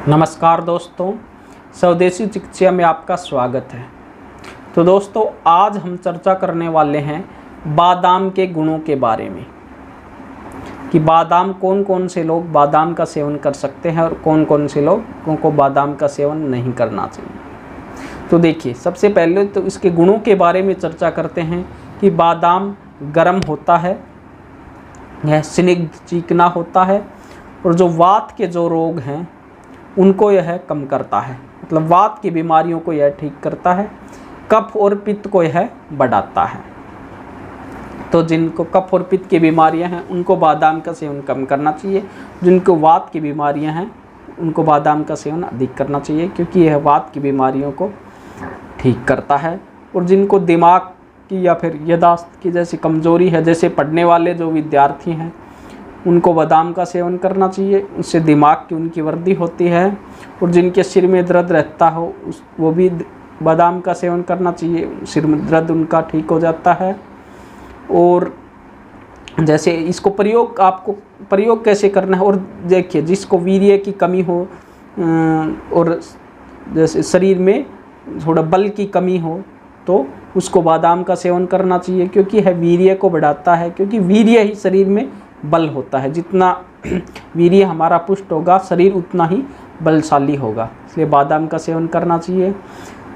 नमस्कार दोस्तों, स्वदेशी चिकित्सा में आपका स्वागत है। तो दोस्तों, आज हम चर्चा करने वाले हैं बादाम के गुणों के बारे में कि बादाम कौन कौन से लोग बादाम का सेवन कर सकते हैं और कौन कौन से लोगों को बादाम का सेवन नहीं करना चाहिए। तो देखिए, सबसे पहले तो इसके गुणों के बारे में चर्चा करते हैं कि बादाम गर्म होता है, यह स्निग्ध चिकना होता है और जो वात के जो रोग हैं उनको यह कम करता है, मतलब वात की बीमारियों को यह ठीक करता है। कफ और पित्त को यह बढ़ाता है। तो जिनको कफ और पित्त की बीमारियां हैं उनको बादाम का सेवन कम करना चाहिए। जिनको वात की बीमारियां हैं उनको बादाम का सेवन अधिक करना चाहिए, क्योंकि यह वात की बीमारियों को ठीक करता है। और जिनको दिमाग की या फिर याददाश्त की जैसी कमज़ोरी है, जैसे पढ़ने वाले जो विद्यार्थी हैं, उनको बादाम का सेवन करना चाहिए। उससे दिमाग की उनकी वृद्धि होती है। और जिनके सिर में दर्द रहता हो वो भी बादाम का सेवन करना चाहिए, सिर में दर्द उनका ठीक हो जाता है। और जैसे इसको आपको प्रयोग कैसे करना है, और देखिए, जिसको वीर्य की कमी हो और जैसे शरीर में थोड़ा बल की कमी हो तो उसको बादाम का सेवन करना चाहिए, क्योंकि यह वीर्य को बढ़ाता है। क्योंकि वीर्य ही शरीर में बल होता है। जितना वीर्य हमारा पुष्ट होगा, शरीर उतना ही बलशाली होगा, इसलिए बादाम का सेवन करना चाहिए।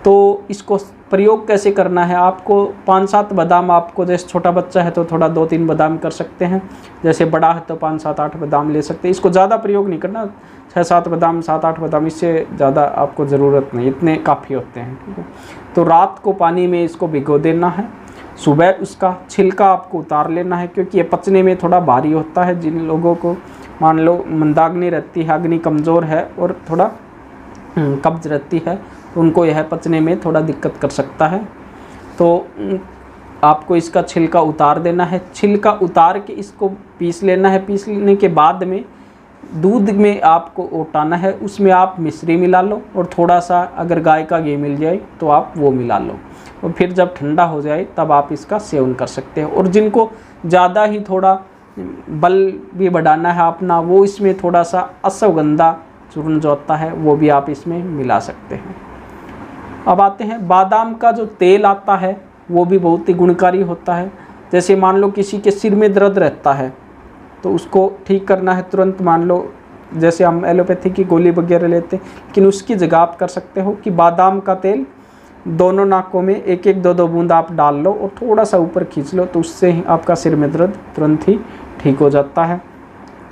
तो इसको प्रयोग कैसे करना है, आपको 5-7 बादाम, आपको जैसे छोटा बच्चा है तो थोड़ा 2-3 बादाम कर सकते हैं, जैसे बड़ा है तो 5-7-8 बादाम ले सकते हैं। इसको ज़्यादा प्रयोग नहीं करना, 6-7 बादाम, 7-8 बादाम, इससे ज़्यादा आपको ज़रूरत नहीं, इतने काफ़ी होते हैं। ठीक है, तो रात को पानी में इसको भिगो देना है, सुबह उसका छिलका आपको उतार लेना है, क्योंकि ये पचने में थोड़ा भारी होता है। जिन लोगों को मान लो मंदाग्नि रहती है, अग्नि कमज़ोर है और थोड़ा कब्ज रहती है, तो उनको यह पचने में थोड़ा दिक्कत कर सकता है। तो आपको इसका छिलका उतार देना है। छिलका उतार के इसको पीस लेना है। पीस लेने के बाद में दूध में आपको ओटाना है, उसमें आप मिश्री मिला लो और थोड़ा सा अगर गाय का घी मिल जाए तो आप वो मिला लो, और फिर जब ठंडा हो जाए तब आप इसका सेवन कर सकते हैं। और जिनको ज़्यादा ही थोड़ा बल भी बढ़ाना है अपना, वो इसमें थोड़ा सा अश्वगंधा चूर्ण जो होता है वो भी आप इसमें मिला सकते हैं। अब आते हैं, बादाम का जो तेल आता है वो भी बहुत ही गुणकारी होता है। जैसे मान लो किसी के सिर में दर्द रहता है तो उसको ठीक करना है तुरंत, मान लो जैसे हम एलोपैथी की गोली वगैरह लेते हैं, लेकिन उसकी जगह आप कर सकते हो कि बादाम का तेल दोनों नाकों में 1-2 बूंद आप डाल लो और थोड़ा सा ऊपर खींच लो, तो उससे ही आपका सिर में दर्द तुरंत ही ठीक हो जाता है।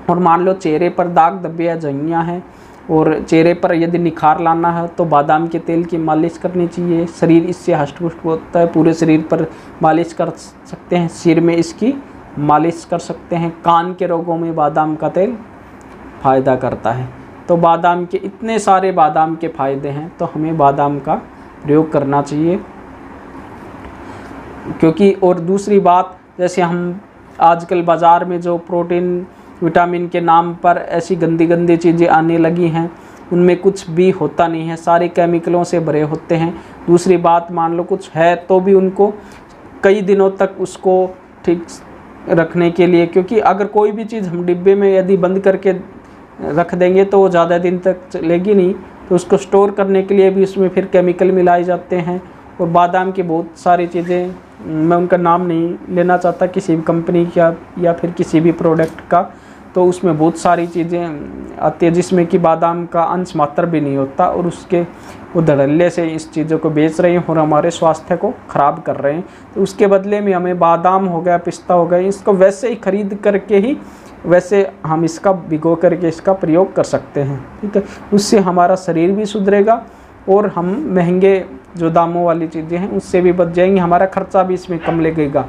और मान लो चेहरे पर दाग धब्बे या झुर्रियाँ हैं और चेहरे पर यदि निखार लाना है तो बादाम के तेल की मालिश करनी चाहिए। शरीर इससे हष्ट-पुष्ट होता है, पूरे शरीर पर मालिश कर सकते हैं, सिर में इसकी मालिश कर सकते हैं। कान के रोगों में बादाम का तेल फ़ायदा करता है। तो बादाम के इतने सारे बादाम के फ़ायदे हैं, तो हमें बादाम का प्रयोग करना चाहिए। क्योंकि और दूसरी बात, जैसे हम आजकल बाज़ार में जो प्रोटीन विटामिन के नाम पर ऐसी गंदी गंदी चीज़ें आने लगी हैं, उनमें कुछ भी होता नहीं है, सारे केमिकलों से भरे होते हैं। दूसरी बात, मान लो कुछ है तो भी उनको कई दिनों तक उसको ठीक रखने के लिए, क्योंकि अगर कोई भी चीज़ हम डिब्बे में यदि बंद करके रख देंगे तो वो ज़्यादा दिन तक चलेगी नहीं, तो उसको स्टोर करने के लिए भी उसमें फिर केमिकल मिलाए जाते हैं। और बादाम की बहुत सारी चीज़ें, मैं उनका नाम नहीं लेना चाहता किसी भी कंपनी का या फिर किसी भी प्रोडक्ट का, तो उसमें बहुत सारी चीज़ें आती है जिसमें कि बादाम का अंश मात्र भी नहीं होता, और उसके वो धड़ल्ले से इस चीज़ों को बेच रहे हैं और हमारे स्वास्थ्य को ख़राब कर रहे हैं। तो उसके बदले में हमें बादाम हो गया, पिस्ता हो गया, इसको वैसे ही ख़रीद करके ही वैसे हम इसका भिगो करके इसका प्रयोग कर सकते हैं। ठीक है, उससे हमारा शरीर भी सुधरेगा और हम महंगे जो दामों वाली चीज़ें हैं उससे भी बच जाएंगे, हमारा खर्चा भी इसमें कम लगेगा।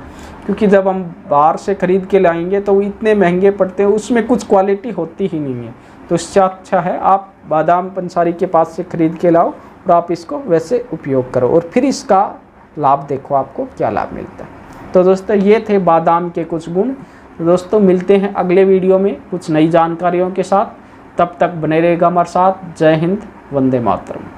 क्योंकि जब हम बाहर से ख़रीद के लाएंगे तो वो इतने महंगे पड़ते हैं, उसमें कुछ क्वालिटी होती ही नहीं है। तो इससे अच्छा है आप बादाम पंसारी के पास से ख़रीद के लाओ और आप इसको वैसे उपयोग करो और फिर इसका लाभ देखो आपको क्या लाभ मिलता है। तो दोस्तों, ये थे बादाम के कुछ गुण। दोस्तों, मिलते हैं अगले वीडियो में कुछ नई जानकारियों के साथ। तब तक बने रहेगा हमारे साथ। जय हिंद, वंदे मातरम।